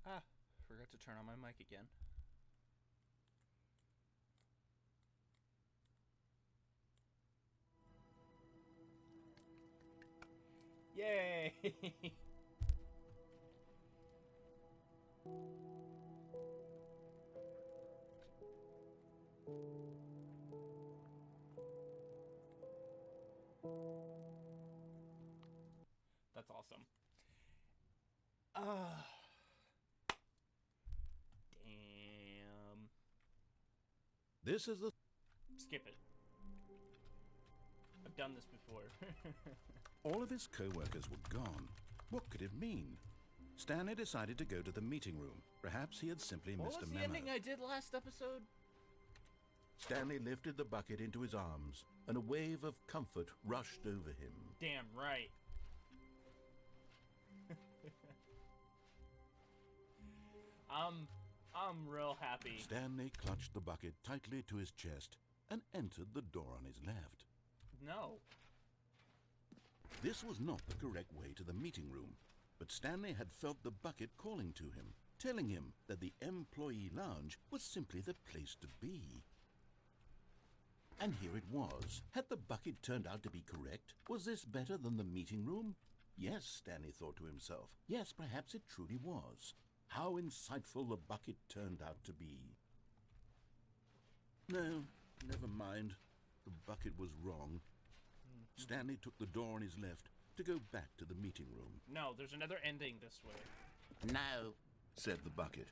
Ah, forgot to turn on my mic again. Yay! That's awesome. Ah, damn. This is the... Skip it. I've done this before. All of his co-workers were gone. What could it mean? Stanley decided to go to the meeting room. Perhaps he had simply What missed was a the memo. ending I did last episode? Stanley lifted the bucket into his arms, and a wave of comfort rushed over him. Damn right. I'm real happy. Stanley clutched the bucket tightly to his chest and entered the door on his left. No. This was not the correct way to the meeting room, but Stanley had felt the bucket calling to him, telling him that the employee lounge was simply the place to be. And here it was. Had the bucket turned out to be correct? Was this better than the meeting room? Yes, Stanley thought to himself. Yes, perhaps it truly was. How insightful the bucket turned out to be. No, never mind. The bucket was wrong. Stanley took the door on his left to go back to the meeting room. No, there's another ending this way. No, Said the bucket.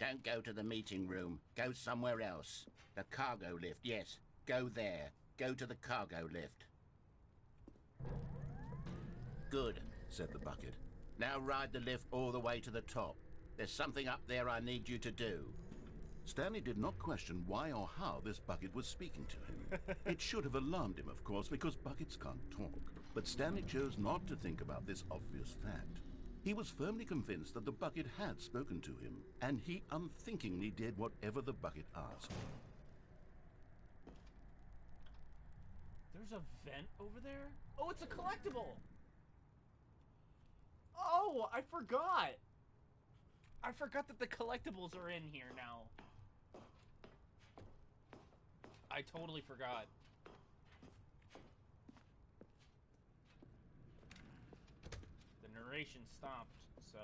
don't go to the meeting room. Go somewhere else. The cargo lift, yes. Go there. Go to the cargo lift. Good, Said the bucket. now ride the lift all the way to the top. There's something up there I need you to do. Stanley did not question why or how this bucket was speaking to him. It should have alarmed him, of course, because buckets can't talk. But Stanley chose not to think about this obvious fact. He was firmly convinced that the bucket had spoken to him, and he unthinkingly did whatever the bucket asked. There's a vent over there? Oh, it's a collectible! Oh, I forgot! I forgot that the collectibles are in here now. I totally forgot. The narration stopped, so...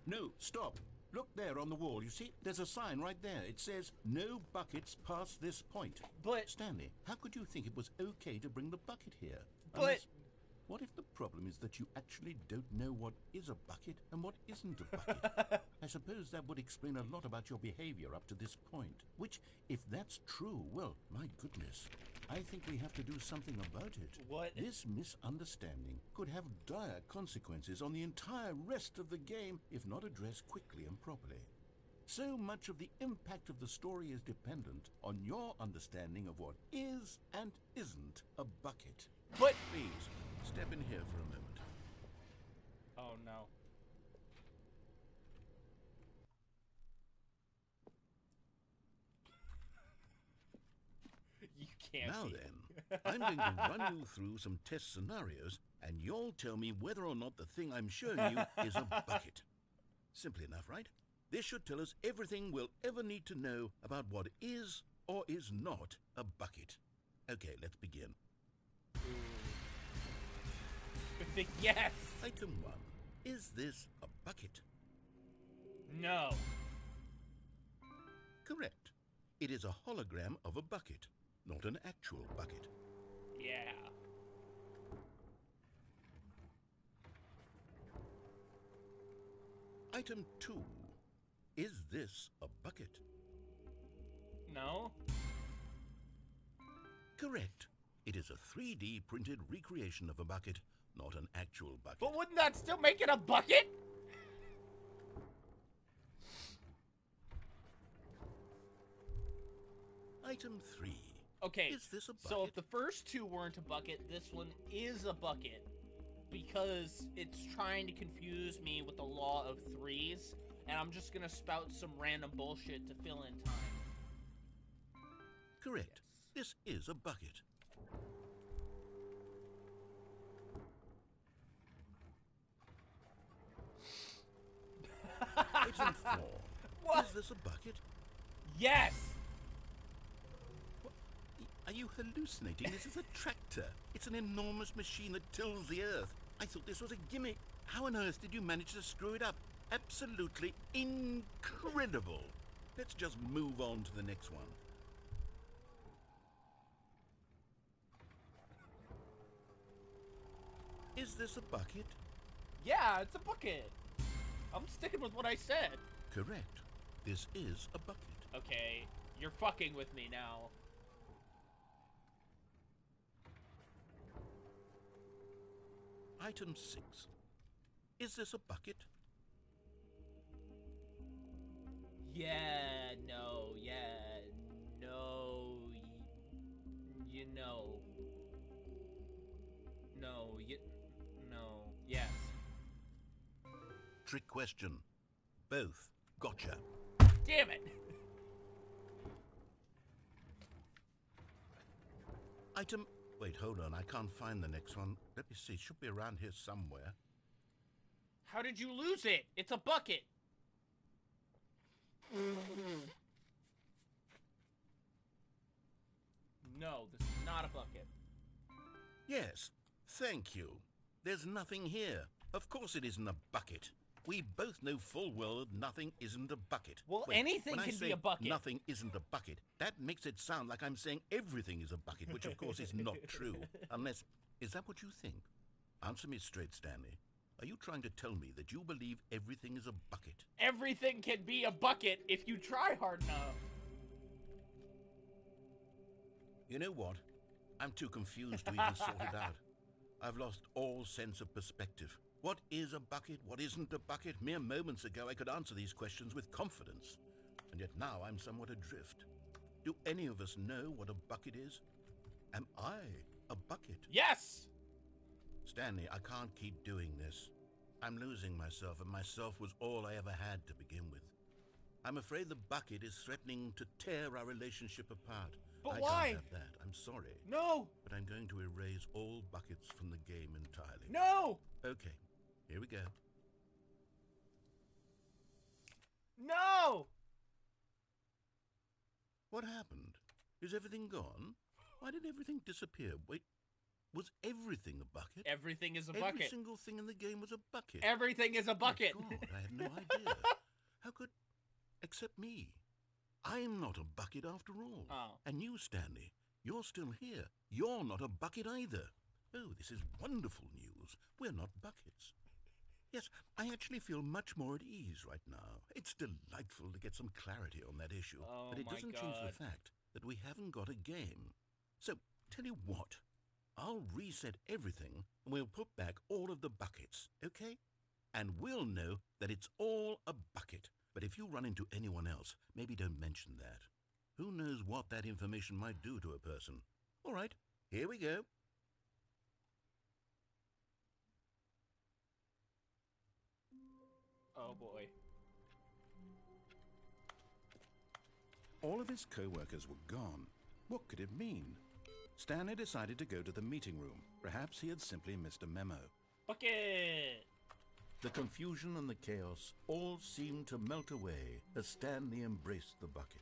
No, stop. Look there on the wall. You see, there's a sign right there. It says, no buckets past this point. But... Stanley, how could you think it was okay to bring the bucket here? But... What if the problem is that you actually don't know what is a bucket and what isn't a bucket? I suppose that would explain a lot about your behavior up to this point. Which, if that's true, well, my goodness, I think we have to do something about it. What? This misunderstanding could have dire consequences on the entire rest of the game if not addressed quickly and properly. So much of the impact of the story is dependent on your understanding of what is and isn't a bucket. But... Please, step in here for a moment. Oh, no. You can't Now be. then, I'm going to run you through some test scenarios, and you'll tell me whether or not the thing I'm showing you is a bucket. Simple enough, right? This should tell us everything we'll ever need to know about what is or is not a bucket. Okay, let's begin. Yes! Item 1. Is this a bucket? No. Correct. It is a hologram of a bucket, not an actual bucket. Yeah. Item 2. Is this a bucket? No? Correct. It is a 3D printed recreation of a bucket, not an actual bucket. But wouldn't that still make it a bucket? Item 3. Okay, Is this a bucket? so if the first two weren't a bucket, this one is a bucket. Because it's trying to confuse me with the law of threes, and I'm just gonna spout some random bullshit to fill in time. Correct. This is a bucket. more. What? Is this a bucket? Yes! Are you hallucinating? This is a tractor. It's an enormous machine that tills the earth. I thought this was a gimmick. How on earth did you manage to screw it up? Absolutely incredible. Let's just move on to the next one. Is this a bucket? Yeah, it's a bucket. I'm sticking with what I said. Correct. This is a bucket. Okay, you're fucking with me now. Item 6. Is this a bucket? Yeah, no, you know. No, yes. Trick question. Both. Gotcha. Damn it! Item... Wait, hold on. I can't find the next one. Let me see. It should be around here somewhere. How did you lose it? It's a bucket. No, this is not a bucket. Yes. Thank you. There's nothing here. Of course it isn't a bucket. We both know full well that nothing isn't a bucket. Well, Wait, anything when I can say be a bucket. Nothing isn't a bucket. That makes it sound like I'm saying everything is a bucket, which of course is not true. Unless... Is that what you think? Answer me straight, Stanley. Are you trying to tell me that you believe everything is a bucket? Everything can be a bucket if you try hard enough. You know what? I'm too confused to even sort it out. I've lost all sense of perspective. What is a bucket? What isn't a bucket? Mere moments ago I could answer these questions with confidence. And yet now I'm somewhat adrift. Do any of us know what a bucket is? Am I a bucket? Yes! Stanley, I can't keep doing this. I'm losing myself, and myself was all I ever had to begin with. I'm afraid the bucket is threatening to tear our relationship apart. But I why? can't have that. I'm sorry. No! But I'm going to erase all buckets from the game entirely. No! Okay, here we go. No! What happened? Is everything gone? Why did everything disappear? Wait, was everything a bucket? Everything is a Every bucket. single thing in the game was a bucket. Everything is a bucket. Oh God, I had no idea. How could... Except me. I'm not a bucket after all. Oh. And you, Stanley, you're still here. You're not a bucket either. Oh, this is wonderful news. We're not buckets. Yes, I actually feel much more at ease right now. It's delightful to get some clarity on that issue. Oh but it my doesn't change God. the fact that we haven't got a game. So, tell you what. I'll reset everything and we'll put back all of the buckets, okay? And we'll know that it's all a bucket. But if you run into anyone else, maybe don't mention that. Who knows what that information might do to a person? All right, here we go. Oh boy. All of his co-workers were gone. What could it mean? Stanley decided to go to the meeting room. Perhaps he had simply missed a memo. Bucket! The confusion and the chaos all seemed to melt away as Stanley embraced the bucket.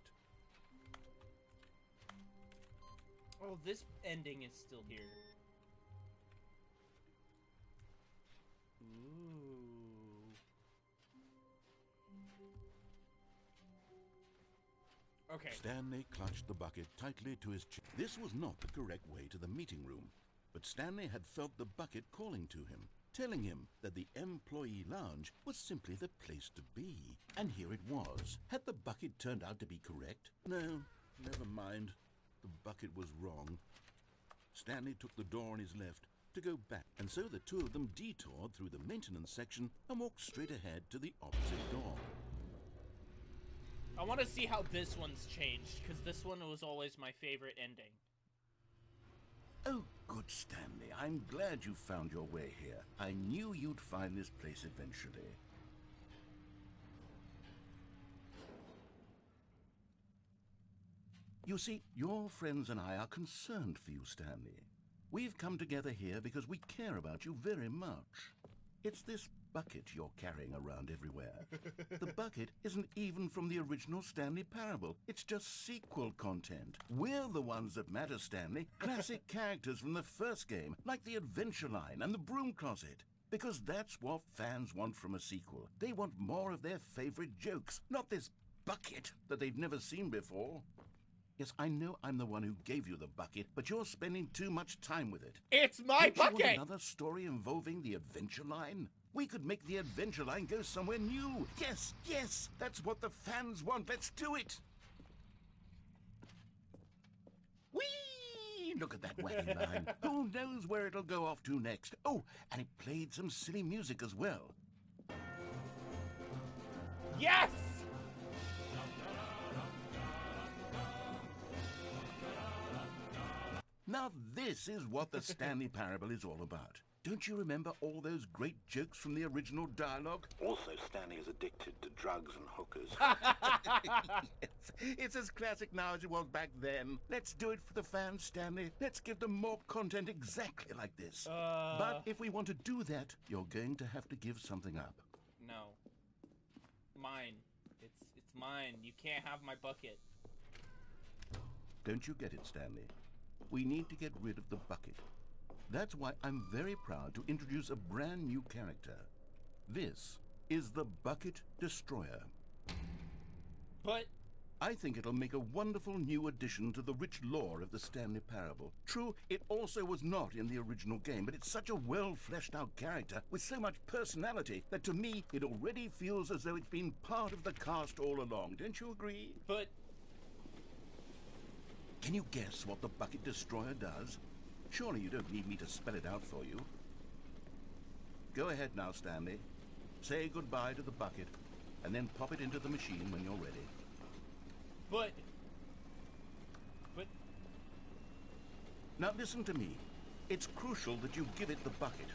Oh, this ending is still here. Ooh. Okay. Stanley clutched the bucket tightly to his chest. This was not the correct way to the meeting room, but Stanley had felt the bucket calling to him, telling him that the employee lounge was simply the place to be. And here it was. Had the bucket turned out to be correct? No, never mind. The bucket was wrong. Stanley took the door on his left to go back, and so the two of them detoured through the maintenance section and walked straight ahead to the opposite door. I want to see how this one's changed, because this one was always my favorite ending. Oh, good, Stanley. I'm glad you found your way here. I knew you'd find this place eventually. You see, your friends and I are concerned for you, Stanley. We've come together here because we care about you very much. It's this bucket you're carrying around everywhere. The bucket isn't even from the original Stanley Parable. It's just sequel content. We're the ones that matter, Stanley. Classic characters from the first game, like the Adventure Line and the Broom Closet. Because that's what fans want from a sequel. They want more of their favorite jokes, not this bucket that they've never seen before. Yes, I know I'm the one who gave you the bucket, but you're spending too much time with it. It's my Don't you want bucket! another story involving the Adventure Line? We could make the Adventure Line go somewhere new. Yes, yes, that's what the fans want. Let's do it. Whee! Look at that wacky line. Who knows where it'll go off to next? Oh, and it played some silly music as well. Yes! Now this is what the Stanley Parable is all about. Don't you remember all those great jokes from the original dialogue? Also, Stanley is addicted to drugs and hookers. Yes, it's as classic now as it was back then. Let's do it for the fans, Stanley. Let's give them more content exactly like this. But if we want to do that, you're going to have to give something up. No. Mine. It's mine. You can't have my bucket. Don't you get it, Stanley? We need to get rid of the bucket. That's why I'm very proud to introduce a brand new character. This is the Bucket Destroyer. But I think it'll make a wonderful new addition to the rich lore of the Stanley Parable. True, it also was not in the original game, but it's such a well-fleshed-out character with so much personality that to me it already feels as though it's been part of the cast all along. Don't you agree? But Can you guess what the Bucket Destroyer does? Surely you don't need me to spell it out for you. Go ahead now, Stanley. Say goodbye to the bucket, and then pop it into the machine when you're ready. But Now listen to me. It's crucial that you give it the bucket.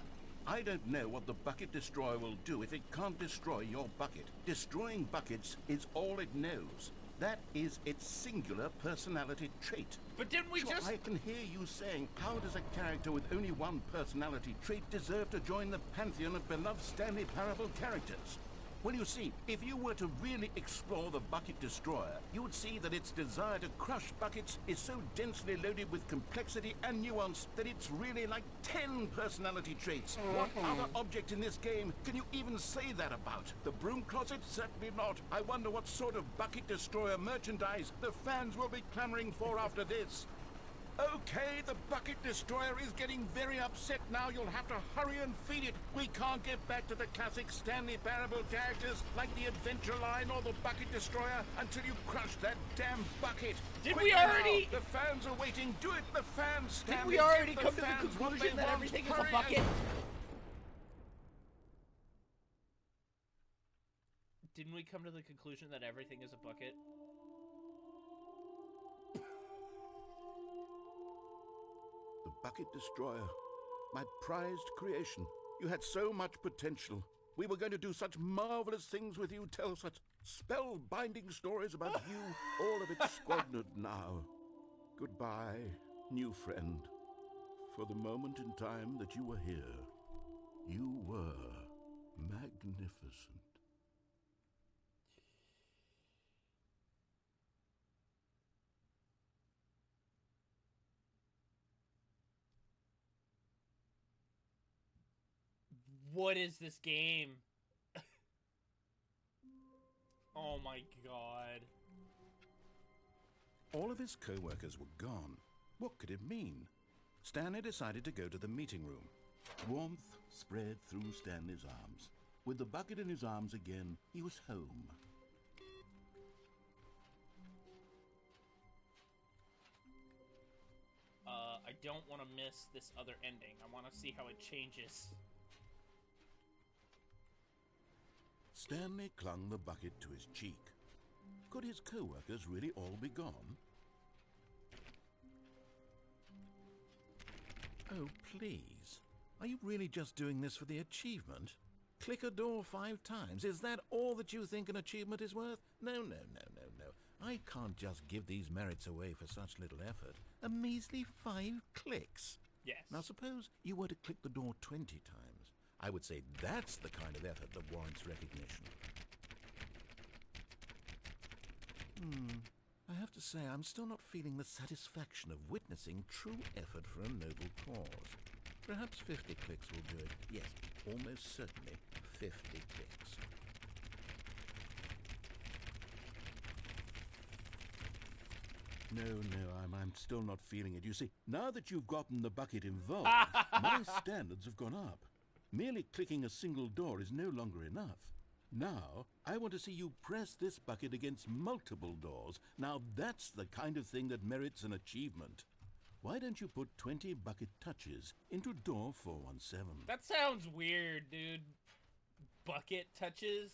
I don't know what the Bucket Destroyer will do if it can't destroy your bucket. Destroying buckets is all it knows. That is its singular personality trait. But didn't we Sure, just... I can hear you saying, how does a character with only one personality trait deserve to join the pantheon of beloved Stanley Parable characters? Well, you see, if you were to really explore the Bucket Destroyer, you would see that its desire to crush buckets is so densely loaded with complexity and nuance that it's really like 10 personality traits. What other object in this game can you even say that about? The Broom Closet? Certainly not. I wonder what sort of Bucket Destroyer merchandise the fans will be clamoring for after this. Okay, the Bucket Destroyer is getting very upset now. You'll have to hurry and feed it. We can't get back to the classic Stanley Parable characters like the Adventure Line or the Bucket Destroyer until you crush that damn bucket. Did Quick we now. already- The fans are waiting. Do it, the fans, Didn't Stanley. we already Give come to the fans what conclusion they that want. everything is a Hurry bucket? and- Didn't we come to the conclusion that everything is a bucket? The Bucket Destroyer, my prized creation. You had so much potential. We were going to do such marvelous things with you, tell such spellbinding stories about you. All of it squandered now. Goodbye, new friend. For the moment in time that you were here, you were magnificent. What is this game? Oh my god. All of his co-workers were gone. What could it mean? Stanley decided to go to the meeting room. Warmth spread through Stanley's arms. With the bucket in his arms again, he was home. I don't want to miss this other ending. I want to see how it changes. Stanley clung the bucket to his cheek. Could his co-workers really all be gone? Oh, please. Are you really just doing this for the achievement? Click a door 5 times. Is that all that you think an achievement is worth? No, no, no, no, no. I can't just give these merits away for such little effort. A measly 5 clicks. Yes. Now suppose you were to click the door 20 times. I would say that's the kind of effort that warrants recognition. I have to say, I'm still not feeling the satisfaction of witnessing true effort for a noble cause. Perhaps 50 clicks will do it. Yes, almost certainly 50 clicks. No, I'm still not feeling it. You see, now that you've gotten the bucket involved, my standards have gone up. Merely clicking a single door is no longer enough. Now, I want to see you press this bucket against multiple doors. Now, that's the kind of thing that merits an achievement. Why don't you put 20 bucket touches into door 417? That sounds weird, dude. Bucket touches?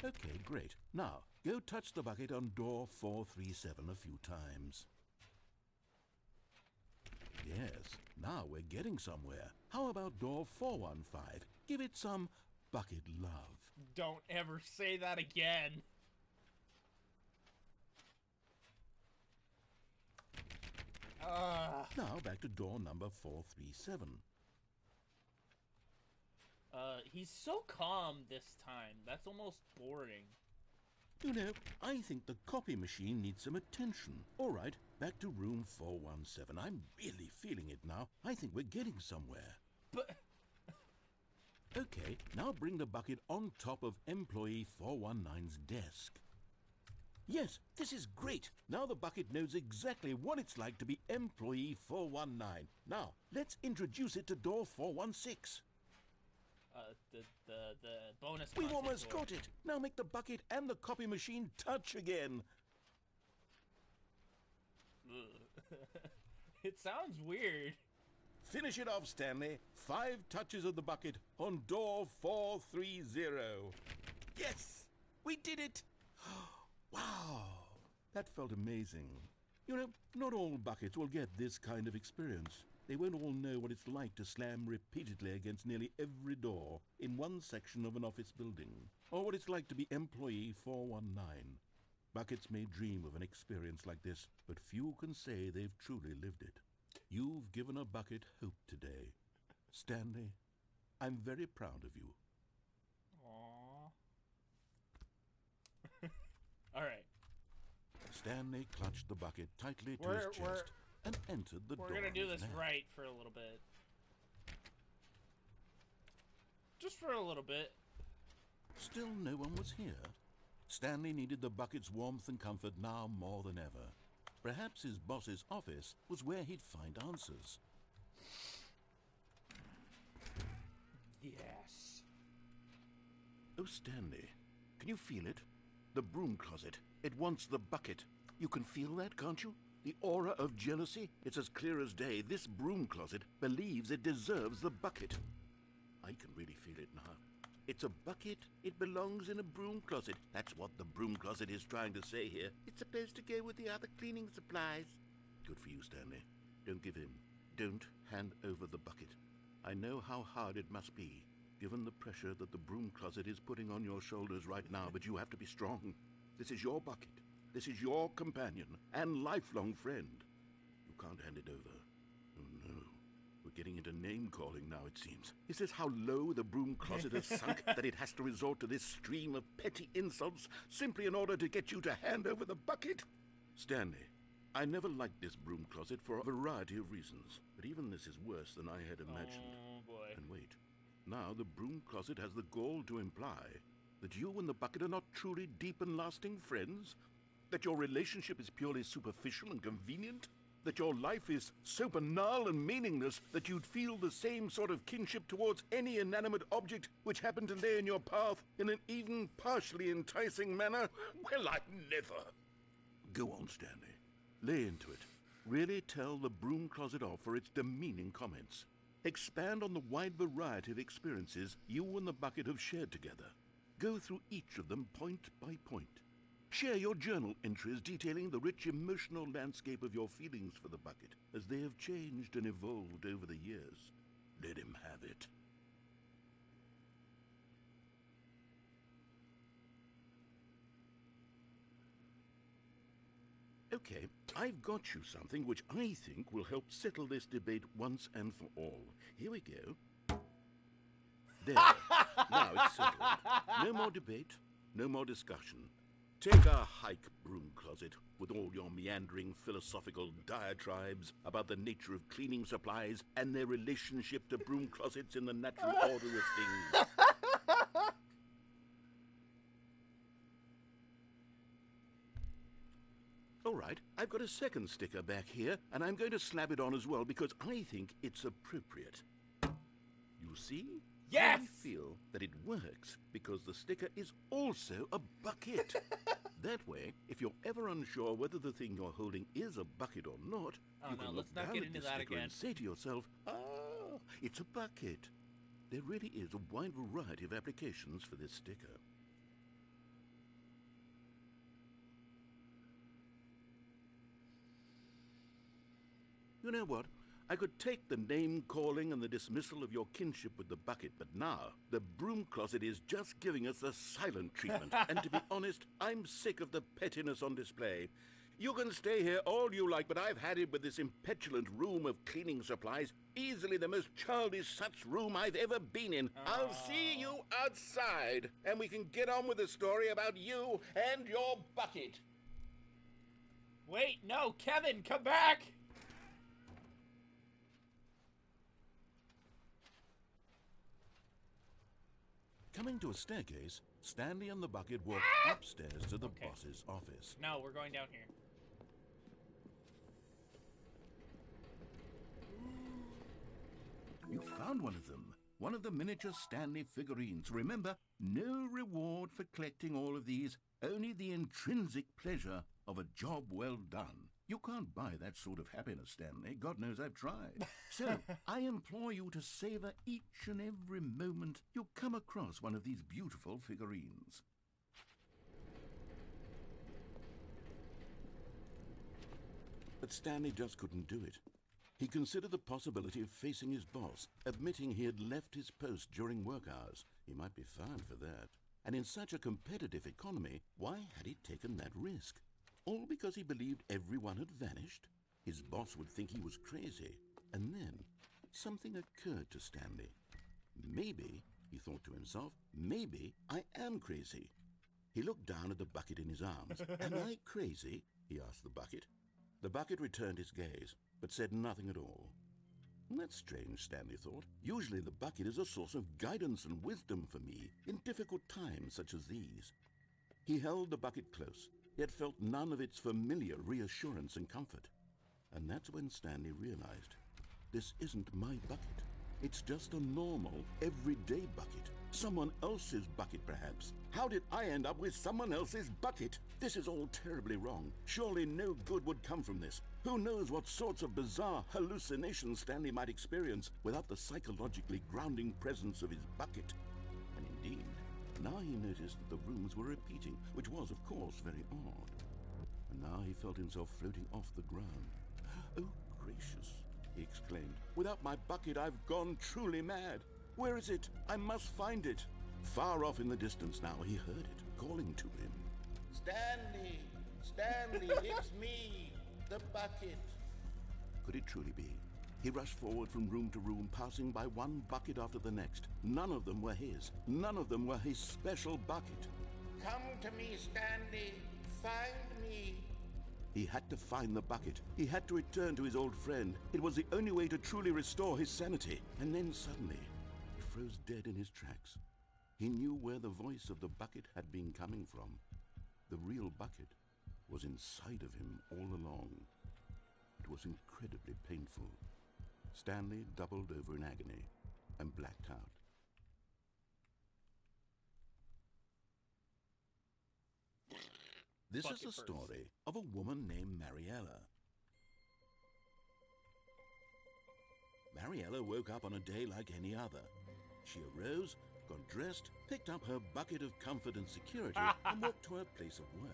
Okay, great. Now, go touch the bucket on door 437 a few times. Yes, now we're getting somewhere. How about door 415? Give it some bucket love. Don't ever say that again. Now back to door number 437. He's so calm this time. That's almost boring. You know, I think the copy machine needs some attention. All right, back to room 417. I'm really feeling it now. I think we're getting somewhere. But... Okay, now bring the bucket on top of employee 419's desk. Yes, this is great. Now the bucket knows exactly what it's like to be employee 419. Now, let's introduce it to door 416. The bonus We've content almost door. got it. Now make the bucket and the copy machine touch again. It sounds weird. Finish it off, Stanley. 5 touches of the bucket on door 430. Yes! We did it! Wow! That felt amazing. You know, not all buckets will get this kind of experience. They won't all know what it's like to slam repeatedly against nearly every door in one section of an office building, or what it's like to be employee 419. Buckets may dream of an experience like this, but few can say they've truly lived it. You've given a bucket hope today. Stanley, I'm very proud of you. Aww. Alright. Stanley clutched the bucket tightly to his chest and entered the door. We're gonna do this now. right for a little bit. Just for a little bit. Still no one was here. Stanley needed the bucket's warmth and comfort now more than ever. Perhaps his boss's office was where he'd find answers. Yes. Oh, Stanley, can you feel it? The broom closet. It wants the bucket. You can feel that, can't you? The aura of jealousy? It's as clear as day. This broom closet believes it deserves the bucket. I can really feel it now. It's a bucket. It belongs in a broom closet. That's what the broom closet is trying to say here. It's supposed to go with the other cleaning supplies. Good for you, Stanley. Don't give in. Don't hand over the bucket. I know how hard it must be, given the pressure that the broom closet is putting on your shoulders right now, but you have to be strong. This is your bucket. This is your companion and lifelong friend. You can't hand it over. Oh, no. We're getting into name-calling now, it seems. Is this how low the broom closet has sunk that it has to resort to this stream of petty insults simply in order to get you to hand over the bucket? Stanley, I never liked this broom closet for a variety of reasons, but even this is worse than I had imagined. Oh, boy. And wait, now the broom closet has the gall to imply that you and the bucket are not truly deep and lasting friends? That your relationship is purely superficial and convenient? That your life is so banal and meaningless that you'd feel the same sort of kinship towards any inanimate object which happened to lay in your path in an even partially enticing manner? Well, I never. Go on, Stanley. Lay into it. Really tell the broom closet off for its demeaning comments. Expand on the wide variety of experiences you and the bucket have shared together. Go through each of them point by point. Share your journal entries detailing the rich emotional landscape of your feelings for the bucket as they have changed and evolved over the years. Let him have it. Okay, I've got you something which I think will help settle this debate once and for all. Here we go. There. Now it's settled. No more debate, no more discussion. Take a hike, broom closet, with all your meandering philosophical diatribes about the nature of cleaning supplies and their relationship to broom closets in the natural order of things. All right, I've got a second sticker back here, and I'm going to slap it on as well because I think it's appropriate. You see? Yes! I feel that it works because the sticker is also a bucket. That way, if you're ever unsure whether the thing you're holding is a bucket or not, you can look down at the sticker and say to yourself, ah, it's a bucket. There really is a wide variety of applications for this sticker. You know what? I could take the name-calling and the dismissal of your kinship with the bucket, but now the broom closet is just giving us the silent treatment. And to be honest, I'm sick of the pettiness on display. You can stay here all you like, but I've had it with this impetulant room of cleaning supplies. Easily the most childish such room I've ever been in. I'll see you outside, and we can get on with the story about you and your bucket. Wait, no, Kevin, come back! Coming to a staircase, Stanley and the bucket walked upstairs to the boss's office. No, we're going down here. You found one of them. One of the miniature Stanley figurines. Remember, no reward for collecting all of these, only the intrinsic pleasure of a job well done. You can't buy that sort of happiness, Stanley. God knows I've tried. So, I implore you to savor each and every moment you come across one of these beautiful figurines. But Stanley just couldn't do it. He considered the possibility of facing his boss, admitting he had left his post during work hours. He might be fined for that. And in such a competitive economy, why had he taken that risk? All because he believed everyone had vanished? His boss would think he was crazy. And then, something occurred to Stanley. Maybe, he thought to himself, maybe I am crazy. He looked down at the bucket in his arms. Am I crazy? He asked the bucket. The bucket returned his gaze, but said nothing at all. That's strange, Stanley thought. Usually the bucket is a source of guidance and wisdom for me in difficult times such as these. He held the bucket close, yet felt none of its familiar reassurance and comfort. And that's when Stanley realized, this isn't my bucket. It's just a normal, everyday bucket. Someone else's bucket, perhaps. How did I end up with someone else's bucket? This is all terribly wrong. Surely no good would come from this. Who knows what sorts of bizarre hallucinations Stanley might experience without the psychologically grounding presence of his bucket. And indeed, now he noticed that the rooms were repeating, which was, of course, very odd. And now he felt himself floating off the ground. Oh, gracious, he exclaimed. Without my bucket, I've gone truly mad. Where is it? I must find it. Far off in the distance now, he heard it, calling to him. Stanley! Stanley, it's me, the bucket. Could it truly be? He rushed forward from room to room, passing by one bucket after the next. None of them were his. None of them were his special bucket. Come to me, Stanley. Find me. He had to find the bucket. He had to return to his old friend. It was the only way to truly restore his sanity. And then suddenly, he froze dead in his tracks. He knew where the voice of the bucket had been coming from. The real bucket was inside of him all along. It was incredibly painful. Stanley doubled over in agony and blacked out. This is the story of a woman named Mariella. Mariella woke up on a day like any other. She arose, got dressed, picked up her bucket of comfort and security, and walked to her place of work.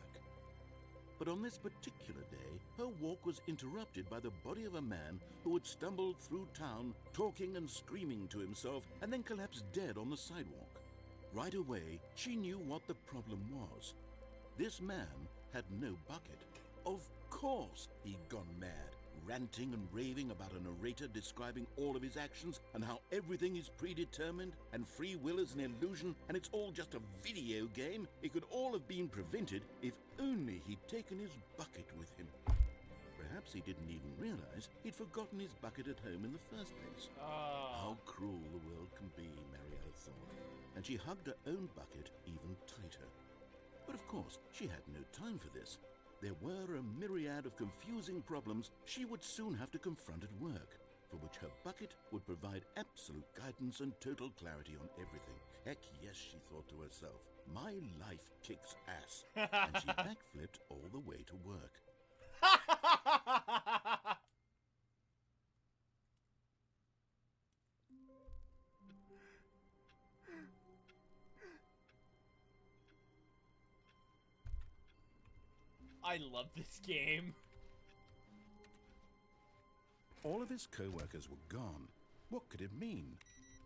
But on this particular day, her walk was interrupted by the body of a man who had stumbled through town, talking and screaming to himself, and then collapsed dead on the sidewalk. Right away, she knew what the problem was. This man had no bucket. Of course, he'd gone mad, ranting and raving about a narrator describing all of his actions and how everything is predetermined and free will is an illusion and it's all just a video game. It could all have been prevented if only he'd taken his bucket with him. Perhaps he didn't even realize he'd forgotten his bucket at home in the first place. How cruel the world can be, Mariella thought, and she hugged her own bucket even tighter. But of course, she had no time for this. There were a myriad of confusing problems she would soon have to confront at work, for which her bucket would provide absolute guidance and total clarity on everything. Heck yes, she thought to herself, my life kicks ass. And she backflipped all the way to work. I love this game. All of his co-workers were gone. What could it mean?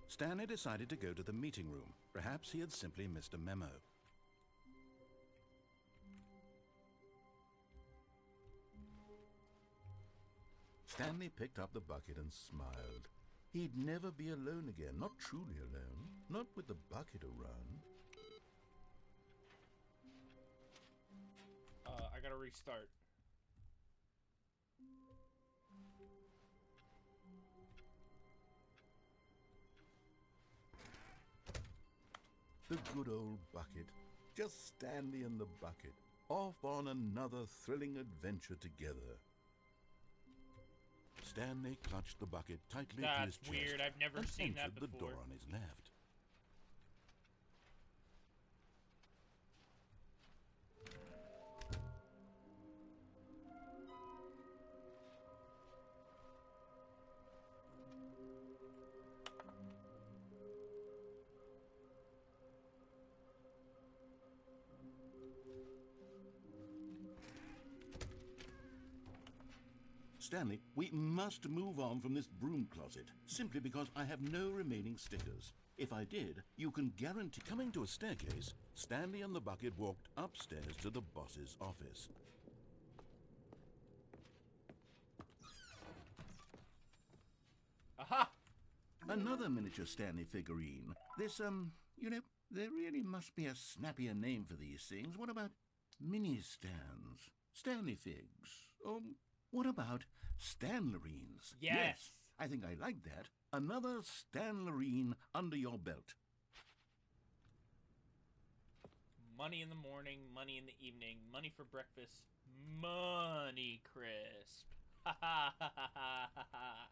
Stanley decided to go to the meeting room. Perhaps he had simply missed a memo. Stanley picked up the bucket and smiled. He'd never be alone again, not truly alone, not with the bucket around. I gotta restart. The good old bucket. Just Stanley and the bucket, off on another thrilling adventure together. Stanley clutched the bucket tightly to his That's chest weird. I've never and seen that entered the before. door on his left. Stanley, we must move on from this broom closet, simply because I have no remaining stickers. If I did, you can guarantee... Coming to a staircase, Stanley and the bucket walked upstairs to the boss's office. Aha! Another miniature Stanley figurine. This, you know, there really must be a snappier name for these things. What about mini-stands? Stanley figs? What about Stanlerines? Yes. I think I like that. Another Stanlerine under your belt. Money in the morning, money in the evening, money for breakfast, money crisp. Ha ha ha ha ha ha.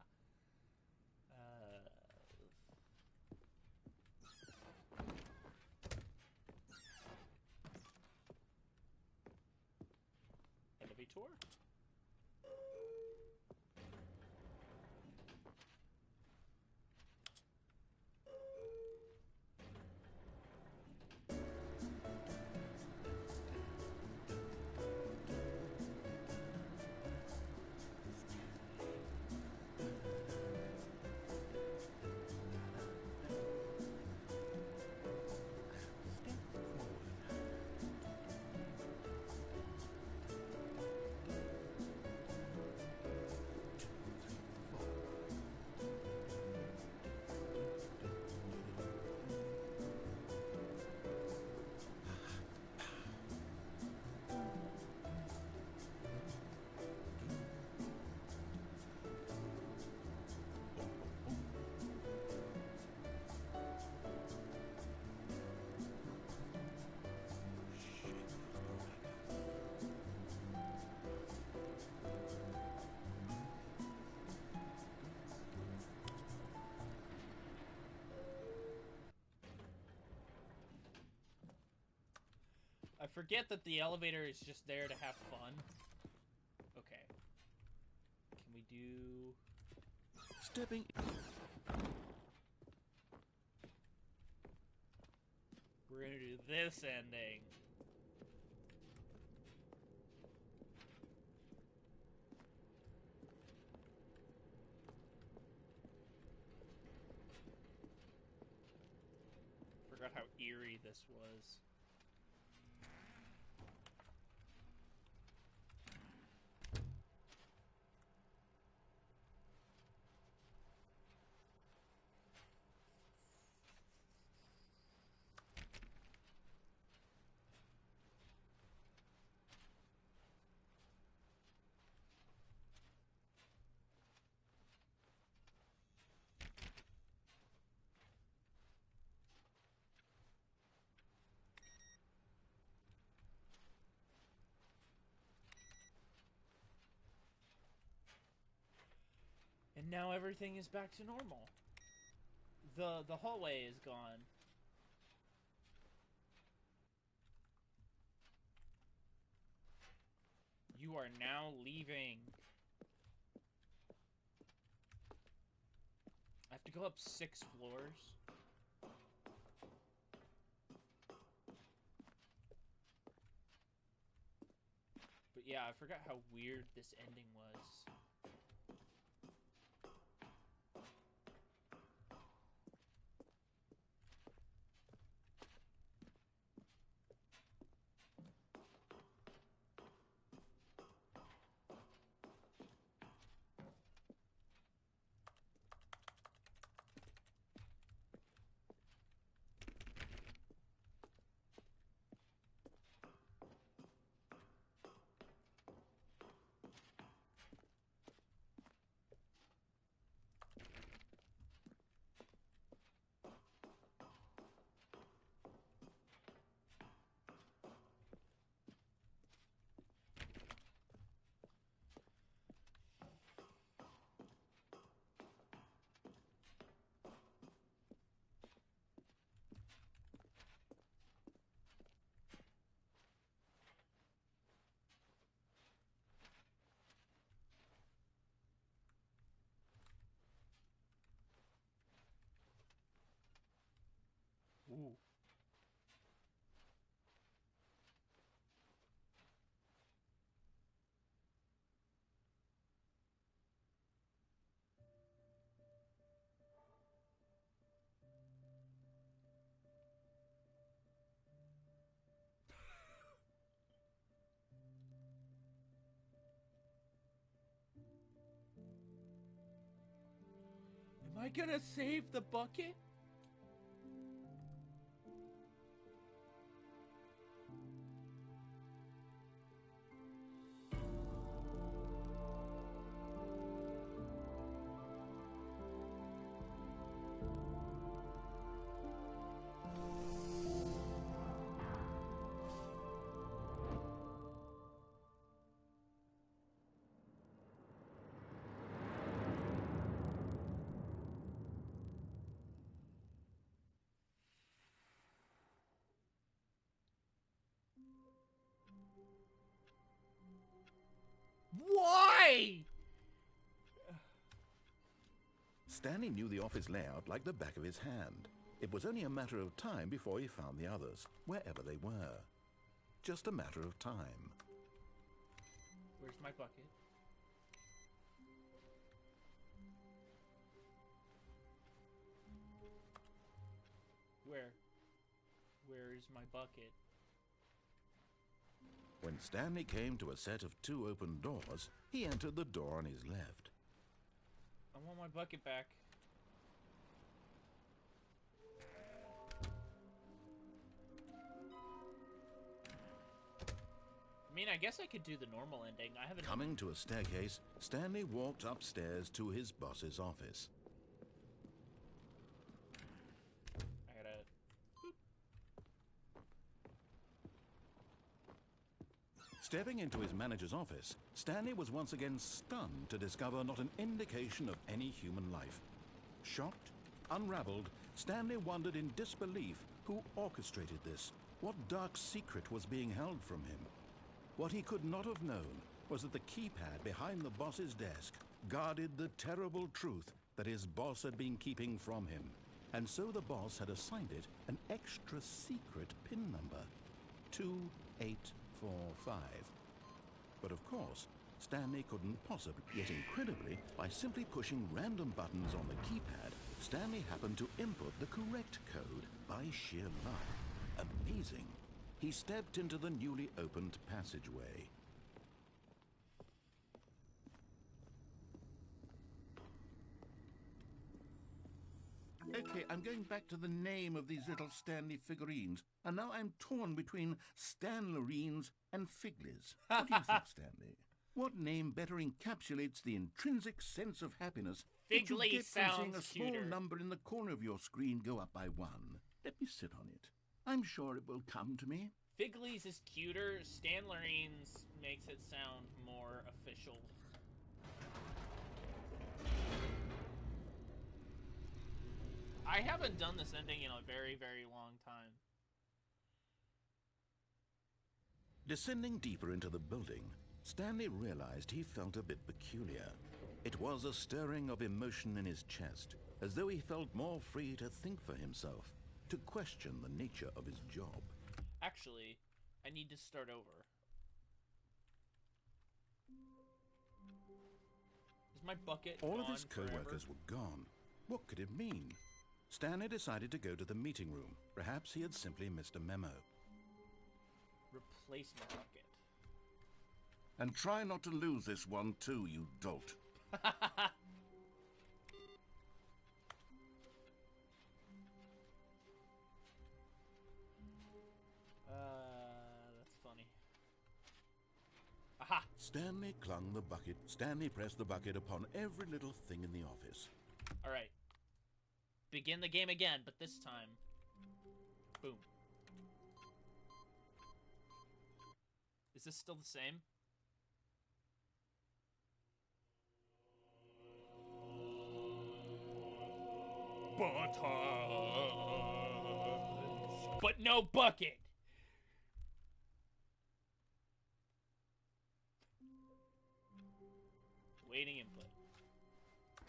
Elevator? I forget that the elevator is just there to have fun. Okay. Can we do... Stepping... We're gonna do this ending. Forgot how eerie this was. Now everything is back to normal. The hallway is gone. You are now leaving. I have to go up 6 floors. But yeah, I forgot how weird this ending was. Ooh. Am I gonna save the bucket? Why? Stanley knew the office layout like the back of his hand. It was only a matter of time before he found the others, wherever they were. Just a matter of time. Where's my bucket? Where is my bucket? When Stanley came to a set of 2 open doors, he entered the door on his left. I want my bucket back. I mean, I guess I could do the normal ending. I haven't... Coming to a staircase, Stanley walked upstairs to his boss's office. I gotta... Boop. Stepping into his manager's office, Stanley was once again stunned to discover not an indication of any human life. Shocked, unraveled, Stanley wondered in disbelief who orchestrated this, what dark secret was being held from him. What he could not have known was that the keypad behind the boss's desk guarded the terrible truth that his boss had been keeping from him. And so the boss had assigned it an extra secret PIN number, 2845. But of course, Stanley couldn't possibly, yet incredibly, by simply pushing random buttons on the keypad, Stanley happened to input the correct code by sheer luck. Amazing. He stepped into the newly opened passageway. Okay, I'm going back to the name of these little Stanley figurines, and now I'm torn between Stanlerines and Figlies. What do you think, Stanley? What name better encapsulates the intrinsic sense of happiness that you Figley get from seeing a sounds small cuter. number in the corner of your screen go up by 1? Let me sit on it. I'm sure it will come to me. Figley's is cuter. Stanley's makes it sound more official. I haven't done this ending in a very, very long time. Descending deeper into the building, Stanley realized he felt a bit peculiar. It was a stirring of emotion in his chest, as though he felt more free to think for himself, to question the nature of his job. Actually, I need to start over. Is my bucket All gone of his co-workers forever? were gone. What could it mean? Stanley decided to go to the meeting room. Perhaps he had simply missed a memo. Replace my bucket. And try not to lose this one too, you dolt. That's funny. Aha! Stanley clung the bucket. Stanley pressed the bucket upon every little thing in the office. Alright. Begin the game again, but this time... Boom. Is this still the same? Buttons! But no bucket! Waiting input.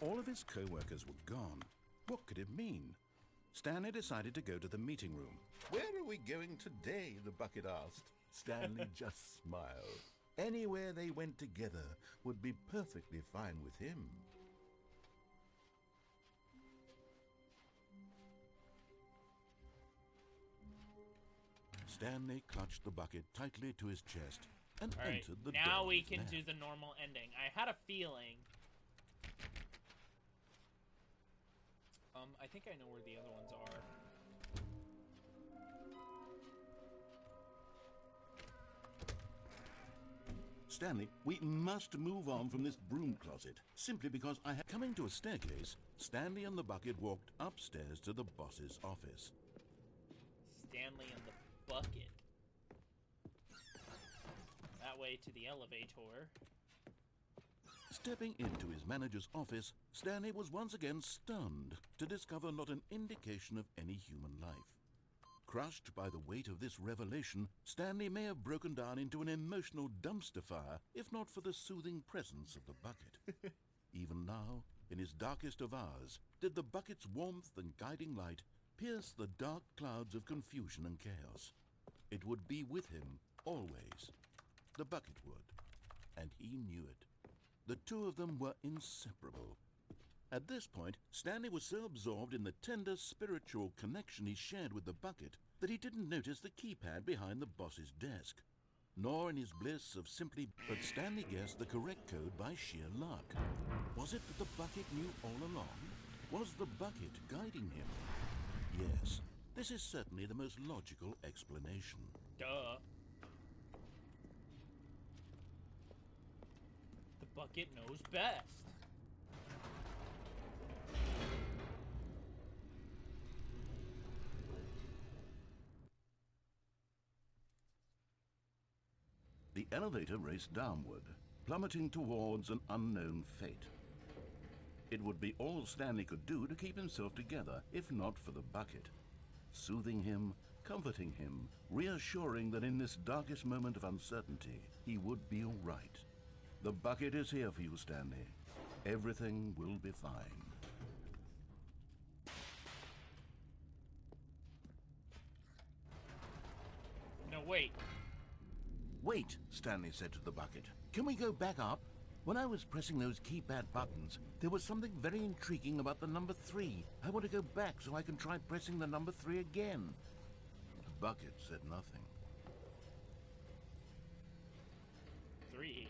All of his co-workers were gone. What could it mean? Stanley decided to go to the meeting room. Where are we going today? The bucket asked. Stanley just smiled. Anywhere they went together would be perfectly fine with him. Stanley clutched the bucket tightly to his chest and Alright, entered the now door we with can Matt. do the normal ending. I had a feeling... I think I know where the other ones are. Stanley, we must move on from this broom closet, simply because I have... Coming to a staircase, Stanley and the bucket walked upstairs to the boss's office. Stanley and the bucket. That way to the elevator. Stepping into his manager's office, Stanley was once again stunned to discover not an indication of any human life. Crushed by the weight of this revelation, Stanley may have broken down into an emotional dumpster fire, if not for the soothing presence of the bucket. Even now, in his darkest of hours, did the bucket's warmth and guiding light pierce the dark clouds of confusion and chaos. It would be with him, always. The bucket would. And he knew it. The two of them were inseparable. At this point, Stanley was so absorbed in the tender spiritual connection he shared with the bucket that he didn't notice the keypad behind the boss's desk. Nor in his bliss of simply... But Stanley guessed the correct code by sheer luck. Was it that the bucket knew all along? Was the bucket guiding him? Yes, this is certainly the most logical explanation. Duh. The bucket knows best. The elevator raced downward, plummeting towards an unknown fate. It would be all Stanley could do to keep himself together, if not for the bucket. Soothing him, comforting him, reassuring that in this darkest moment of uncertainty, he would be all right. The bucket is here for you, Stanley. Everything will be fine. No, wait. Wait, Stanley said to the bucket. Can we go back up? When I was pressing those keypad buttons, there was something very intriguing about the number 3. I want to go back so I can try pressing the number 3 again. The bucket said nothing. 3.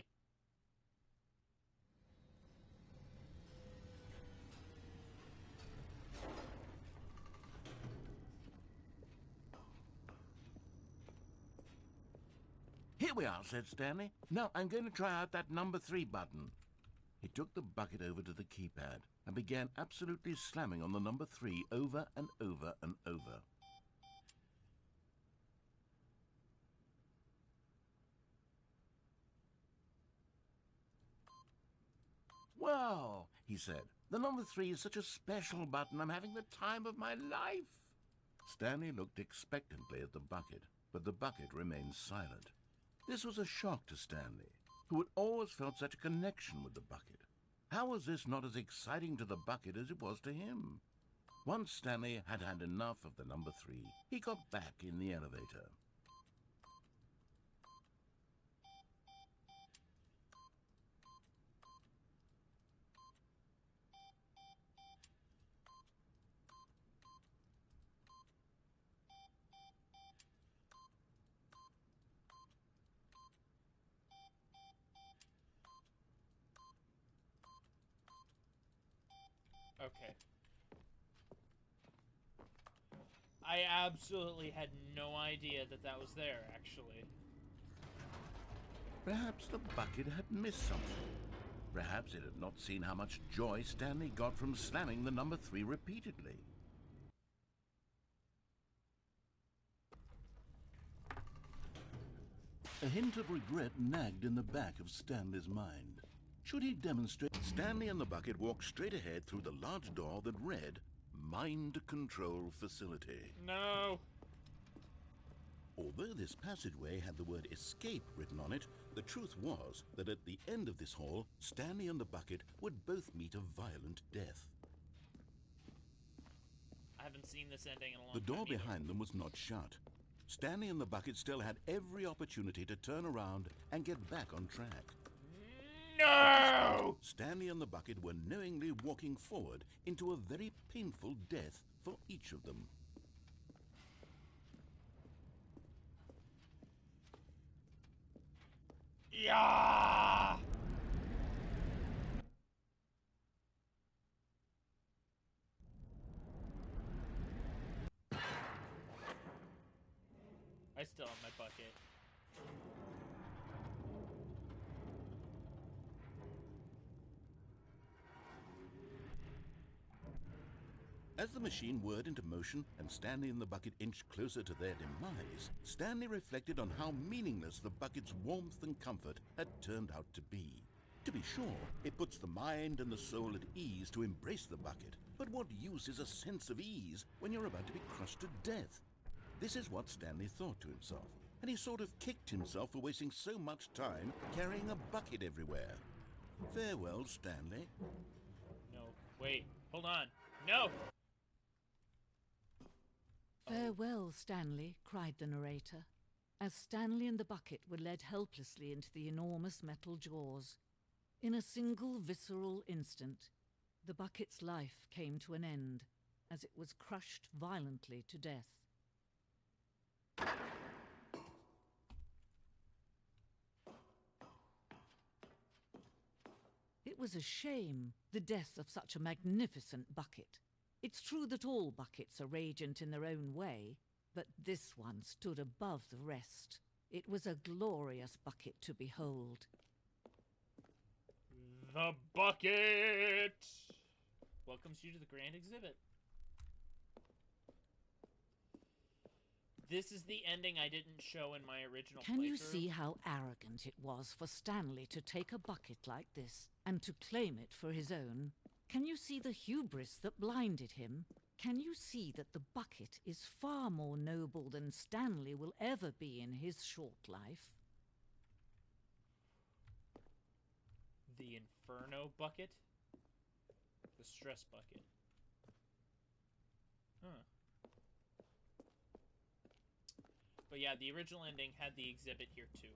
Here we are, said Stanley. Now I'm going to try out that number 3 button. He took the bucket over to the keypad and began absolutely slamming on the number 3 over and over and over. Wow, he said. The number 3 is such a special button. I'm having the time of my life. Stanley looked expectantly at the bucket, but the bucket remained silent. This was a shock to Stanley, who had always felt such a connection with the bucket. How was this not as exciting to the bucket as it was to him? Once Stanley had had enough of the number 3, he got back in the elevator. Okay. I absolutely had no idea that that was there, actually. Perhaps the bucket had missed something. Perhaps it had not seen how much joy Stanley got from slamming the number 3 repeatedly. A hint of regret nagged in the back of Stanley's mind. Should he demonstrate? Stanley and the bucket walked straight ahead through the large door that read, Mind Control Facility. No! Although this passageway had the word escape written on it, the truth was that at the end of this hall, Stanley and the bucket would both meet a violent death. I haven't seen this ending in a long The time door either. behind them was not shut. Stanley and the bucket still had every opportunity to turn around and get back on track. No! Stanley and the bucket were knowingly walking forward into a very painful death for each of them. Yeah! I still have my bucket. As the machine whirred into motion and Stanley and the bucket inched closer to their demise, Stanley reflected on how meaningless the bucket's warmth and comfort had turned out to be. To be sure, it puts the mind and the soul at ease to embrace the bucket, but what use is a sense of ease when you're about to be crushed to death? This is what Stanley thought to himself, and he sort of kicked himself for wasting so much time carrying a bucket everywhere. Farewell, Stanley. No. Wait. Hold on. No! Farewell, Stanley, cried the narrator, as Stanley and the bucket were led helplessly into the enormous metal jaws. In a single visceral instant, the bucket's life came to an end, as it was crushed violently to death. It was a shame, the death of such a magnificent bucket. It's true that all buckets are radiant in their own way, but this one stood above the rest. It was a glorious bucket to behold. The bucket welcomes you to the grand exhibit. This is the ending I didn't show in my original Can you playthrough. see how arrogant it was for Stanley to take a bucket like this and to claim it for his own? Can you see the hubris that blinded him? Can you see that the bucket is far more noble than Stanley will ever be in his short life? The Inferno bucket? The stress bucket. Huh. But yeah, the original ending had the exhibit here too.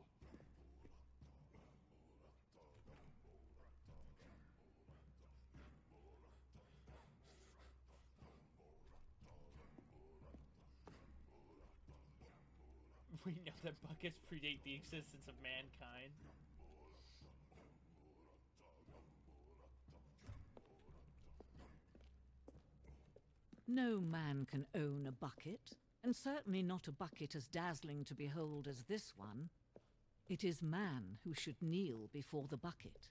We know that buckets predate the existence of mankind. No man can own a bucket, and certainly not a bucket as dazzling to behold as this one. It is man who should kneel before the bucket.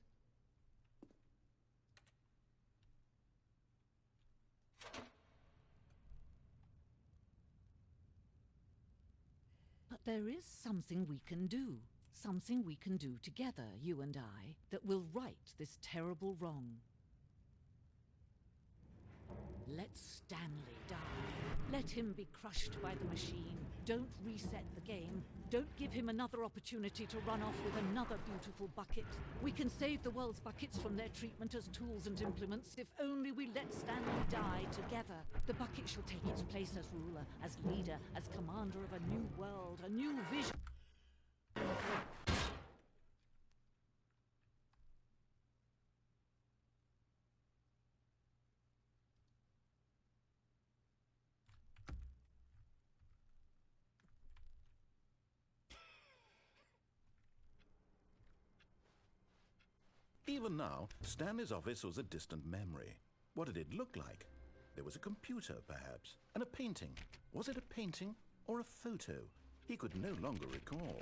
But there is something we can do. Something we can do together, you and I, that will right this terrible wrong. Let Stanley die. Let him be crushed by the machine. Don't reset the game. Don't give him another opportunity to run off with another beautiful bucket. We can save the world's buckets from their treatment as tools and implements if only we let Stanley die together. The bucket shall take its place as ruler, as leader, as commander of a new world, a new vision. Even now, Stanley's office was a distant memory. What did it look like? There was a computer, perhaps, and a painting. Was it a painting or a photo? He could no longer recall.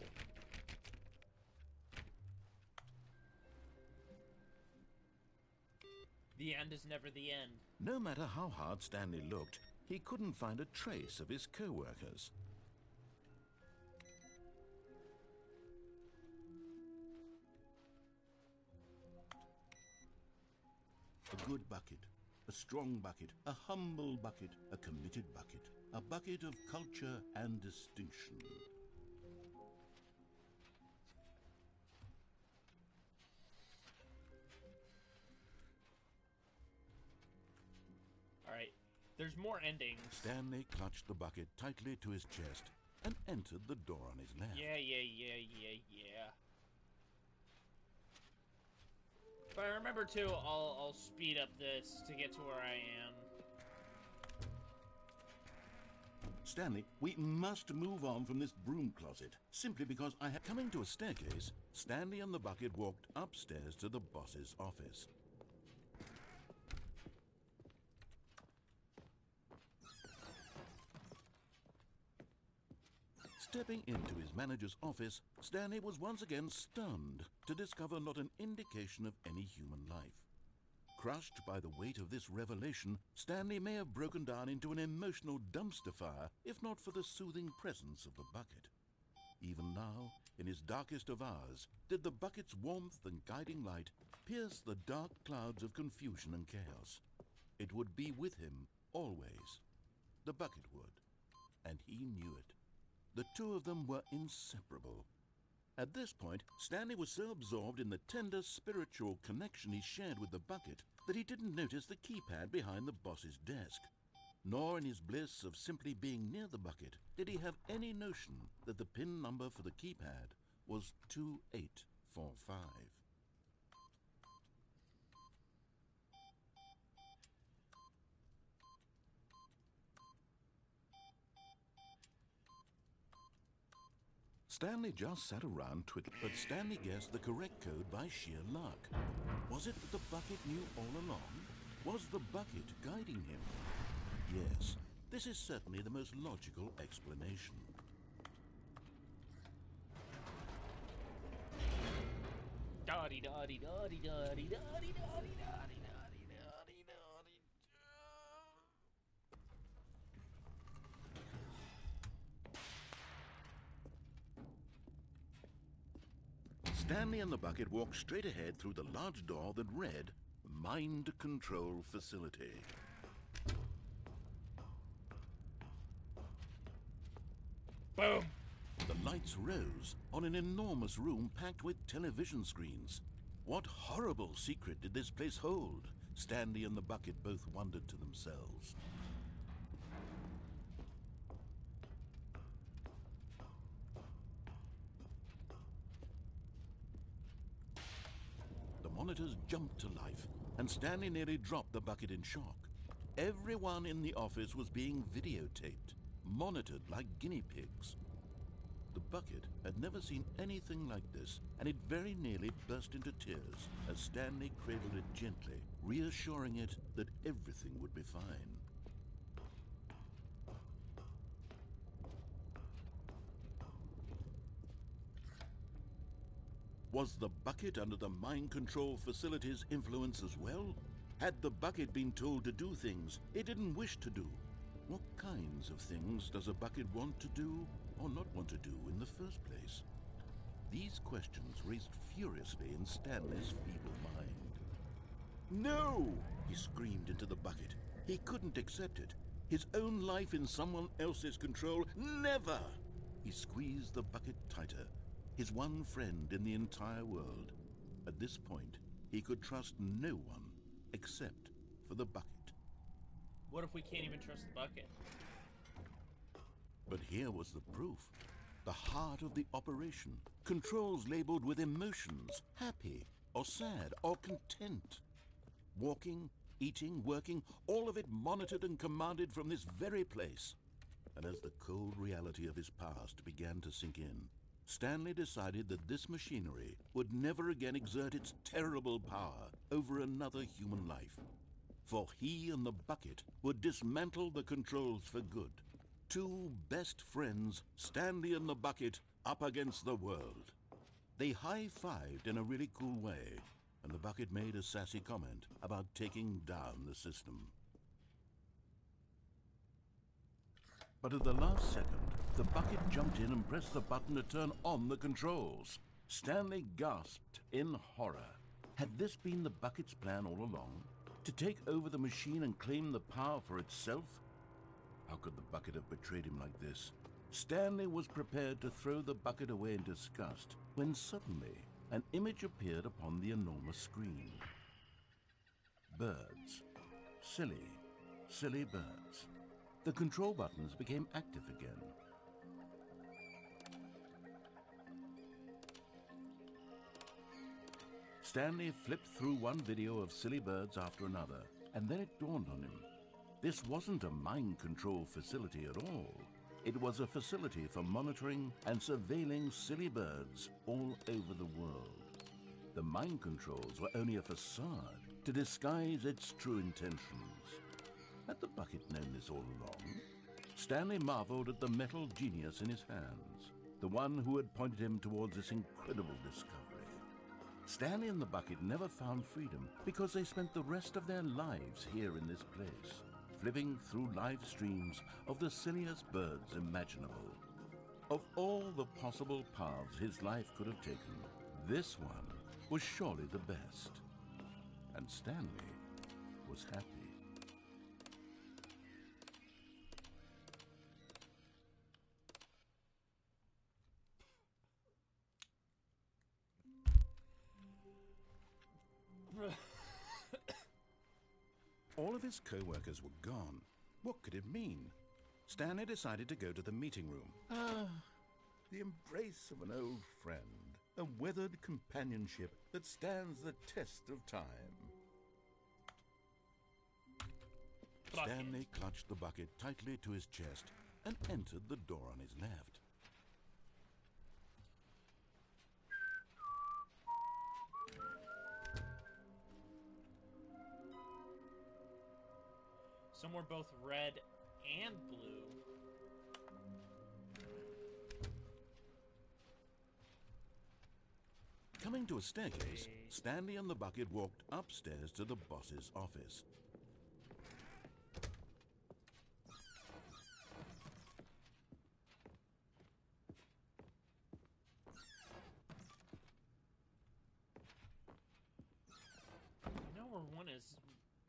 The end is never the end. No matter how hard Stanley looked, he couldn't find a trace of his co-workers. A good bucket, a strong bucket, a humble bucket, a committed bucket, a bucket of culture and distinction. Alright, there's more endings. Stanley clutched the bucket tightly to his chest and entered the door on his left. Yeah. If I remember to, I'll speed up this to get to where I am. Stanley, we must move on from this broom closet, simply because Coming to a staircase, Stanley and the bucket walked upstairs to the boss's office. Stepping into his manager's office, Stanley was once again stunned to discover not an indication of any human life. Crushed by the weight of this revelation, Stanley may have broken down into an emotional dumpster fire if not for the soothing presence of the bucket. Even now, in his darkest of hours, did the bucket's warmth and guiding light pierce the dark clouds of confusion and chaos. It would be with him always. The bucket would, and he knew it. The two of them were inseparable. At this point, Stanley was so absorbed in the tender spiritual connection he shared with the bucket that he didn't notice the keypad behind the boss's desk. Nor in his bliss of simply being near the bucket did he have any notion that the PIN number for the keypad was 2845. Stanley just sat around twiddling, but Stanley guessed the correct code by sheer luck. Was it that the bucket knew all along? Was the bucket guiding him? Yes, this is certainly the most logical explanation. Stanley and the bucket walked straight ahead through the large door that read, Mind Control Facility. Boom! The lights rose on an enormous room packed with television screens. What horrible secret did this place hold? Stanley and the bucket both wondered to themselves. The monitors jumped to life, and Stanley nearly dropped the bucket in shock. Everyone in the office was being videotaped, monitored like guinea pigs. The bucket had never seen anything like this, and it very nearly burst into tears as Stanley cradled it gently, reassuring it that everything would be fine. Was the bucket under the mind control facility's influence as well? Had the bucket been told to do things it didn't wish to do? What kinds of things does a bucket want to do or not want to do in the first place? These questions raced furiously in Stanley's feeble mind. No! He screamed into the bucket. He couldn't accept it. His own life in someone else's control, never! He squeezed the bucket tighter, his one friend in the entire world. At this point, he could trust no one except for the bucket. What if we can't even trust the bucket? But here was the proof. The heart of the operation. Controls labeled with emotions, happy or sad or content. Walking, eating, working, all of it monitored and commanded from this very place. And as the cold reality of his past began to sink in, Stanley decided that this machinery would never again exert its terrible power over another human life. For he and the bucket would dismantle the controls for good. Two best friends, Stanley and the bucket, up against the world. They high-fived in a really cool way, and the bucket made a sassy comment about taking down the system. But at the last second, the bucket jumped in and pressed the button to turn on the controls. Stanley gasped in horror. Had this been the bucket's plan all along? To take over the machine and claim the power for itself? How could the bucket have betrayed him like this? Stanley was prepared to throw the bucket away in disgust when suddenly an image appeared upon the enormous screen. Birds. Silly, silly birds. The control buttons became active again. Stanley flipped through one video of silly birds after another, and then it dawned on him. This wasn't a mind control facility at all. It was a facility for monitoring and surveilling silly birds all over the world. The mind controls were only a facade to disguise its true intentions. Had the bucket known this all along? Stanley marveled at the metal genius in his hands, the one who had pointed him towards this incredible discovery. Stanley and the bucket never found freedom because they spent the rest of their lives here in this place, flipping through live streams of the silliest birds imaginable. Of all the possible paths his life could have taken, this one was surely the best. And Stanley was happy. All of his co-workers were gone. What could it mean? Stanley decided to go to the meeting room. The embrace of an old friend. A weathered companionship that stands the test of time. Bucket. Stanley clutched the bucket tightly to his chest and entered the door on his left. Some were both red and blue. Coming to a staircase, Stanley and the bucket walked upstairs to the boss's office. You know where one is?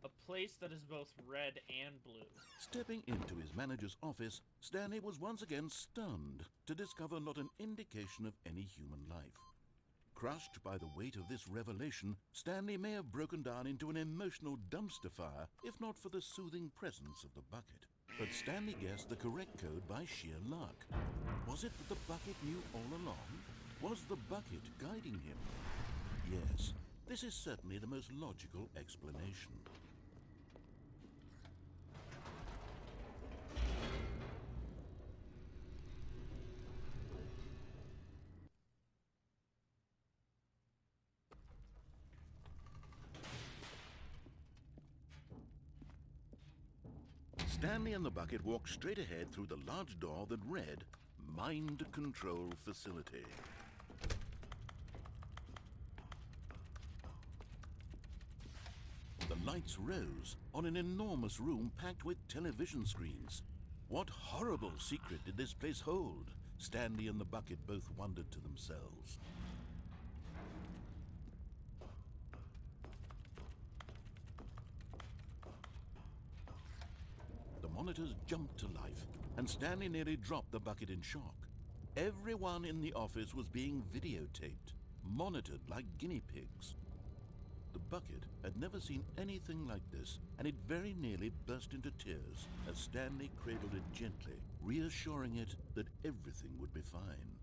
A place that is both red and blue. Stepping into his manager's office, Stanley was once again stunned to discover not an indication of any human life. Crushed by the weight of this revelation, Stanley may have broken down into an emotional dumpster fire if not for the soothing presence of the bucket. But Stanley guessed the correct code by sheer luck. Was it that the bucket knew all along? Was the bucket guiding him? Yes, this is certainly the most logical explanation. Stanley and the bucket walked straight ahead through the large door that read, Mind Control Facility. The lights rose on an enormous room packed with television screens. What horrible secret did this place hold? Stanley and the bucket both wondered to themselves. monitors jumped to life, and Stanley nearly dropped the bucket in shock. Everyone in the office was being videotaped, monitored like guinea pigs. The bucket had never seen anything like this, and it very nearly burst into tears as Stanley cradled it gently, reassuring it that everything would be fine.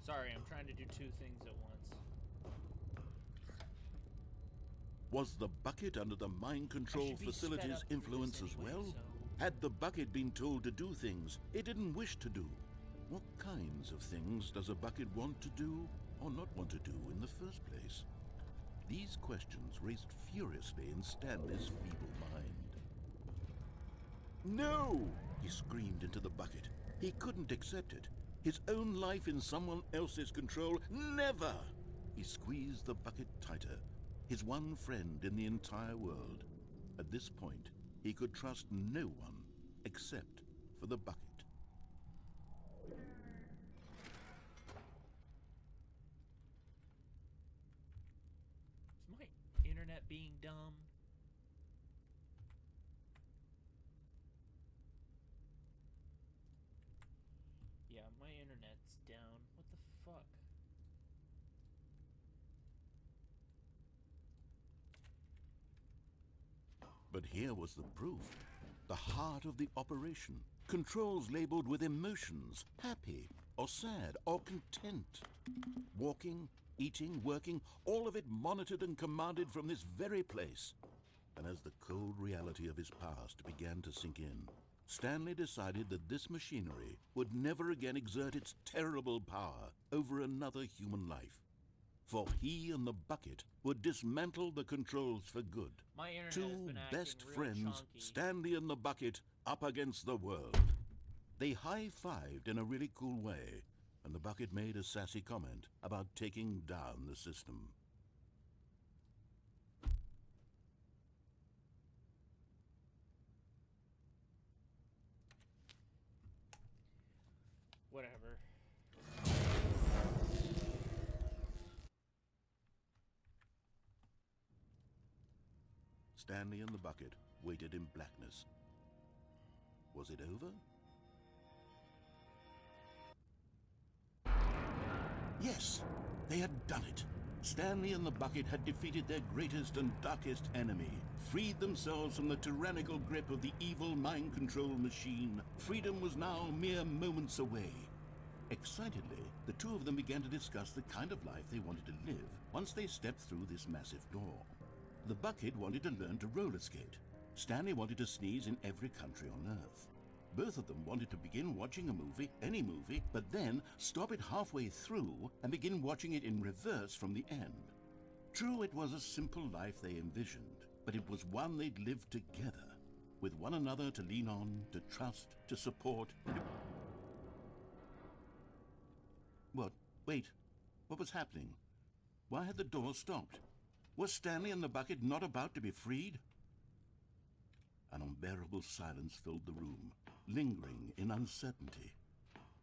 Sorry, I'm trying to do two things at once. Was the bucket under the mind control should be sped facility's up through influence this as anyway, well? so- Had the bucket been told to do things it didn't wish to do? What kinds of things does a bucket want to do or not want to do in the first place? These questions raced furiously in Stanley's feeble mind. No! He screamed into the bucket. He couldn't accept it. His own life in someone else's control, never! He squeezed the bucket tighter, his one friend in the entire world. At this point, he could trust no one except for the bucket. Is my internet being dumb? Yeah, my internet's down. What the fuck? But here was the proof. The heart of the operation. Controls labeled with emotions, happy or sad or content. Walking, eating, working, all of it monitored and commanded from this very place. And as the cold reality of his past began to sink in, Stanley decided that this machinery would never again exert its terrible power over another human life. For he and the bucket would dismantle the controls for good. My internet has Two been acting best real friends, chunky. Stanley and the bucket, up against the world. They high-fived in a really cool way, and the bucket made a sassy comment about taking down the system. Whatever. Stanley and the bucket waited in blackness. Was it over? Yes, they had done it. Stanley and the bucket had defeated their greatest and darkest enemy, freed themselves from the tyrannical grip of the evil mind control machine. Freedom was now mere moments away. Excitedly, the two of them began to discuss the kind of life they wanted to live once they stepped through this massive door. The bucket wanted to learn to roller skate. Stanley wanted to sneeze in every country on Earth. Both of them wanted to begin watching a movie, any movie, but then stop it halfway through and begin watching it in reverse from the end. True, it was a simple life they envisioned, but it was one they'd lived together, with one another to lean on, to trust, to support. What? Wait. What was happening? Why had the door stopped? Was Stanley and the bucket not about to be freed? An unbearable silence filled the room, lingering in uncertainty,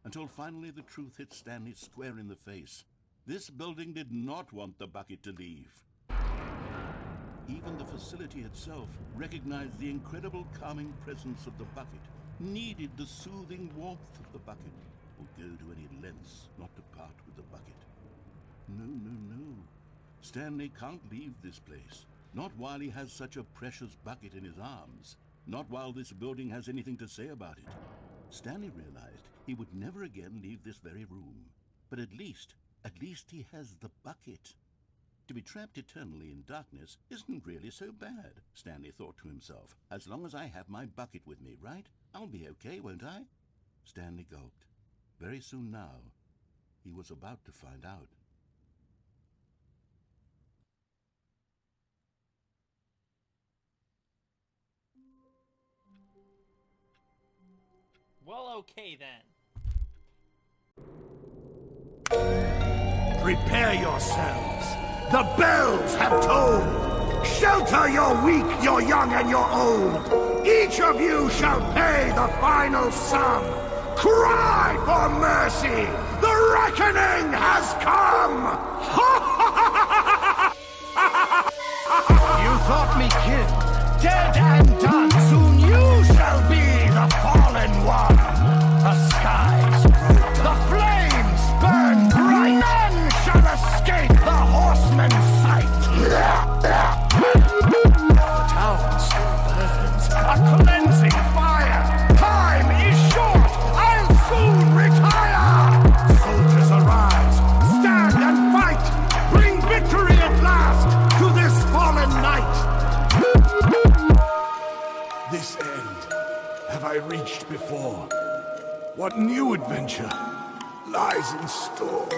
until finally the truth hit Stanley square in the face. This building did not want the bucket to leave. Even the facility itself recognized the incredible calming presence of the bucket, needed the soothing warmth of the bucket, would go to any lengths not to part with the bucket. No, no, no. Stanley can't leave this place. Not while he has such a precious bucket in his arms. Not while this building has anything to say about it. Stanley realized he would never again leave this very room. But at least he has the bucket. To be trapped eternally in darkness isn't really so bad, Stanley thought to himself. As long as I have my bucket with me, right? I'll be okay, won't I? Stanley gulped. Very soon now, he was about to find out. Well, okay then. Prepare yourselves. The bells have tolled. Shelter your weak, your young, and your old. Each of you shall pay the final sum. Cry for mercy! The reckoning has come! You thought me killed, dead and done. Soon you shall be the fallen one. The skies grow dark, the flames burn bright. None shall escape the horseman's sight. The town still burns, a cleansing fire. Time is short, I'll soon retire. Soldiers arise, stand and fight. Bring victory at last to this fallen knight. This end have I reached before. What new adventure lies in store?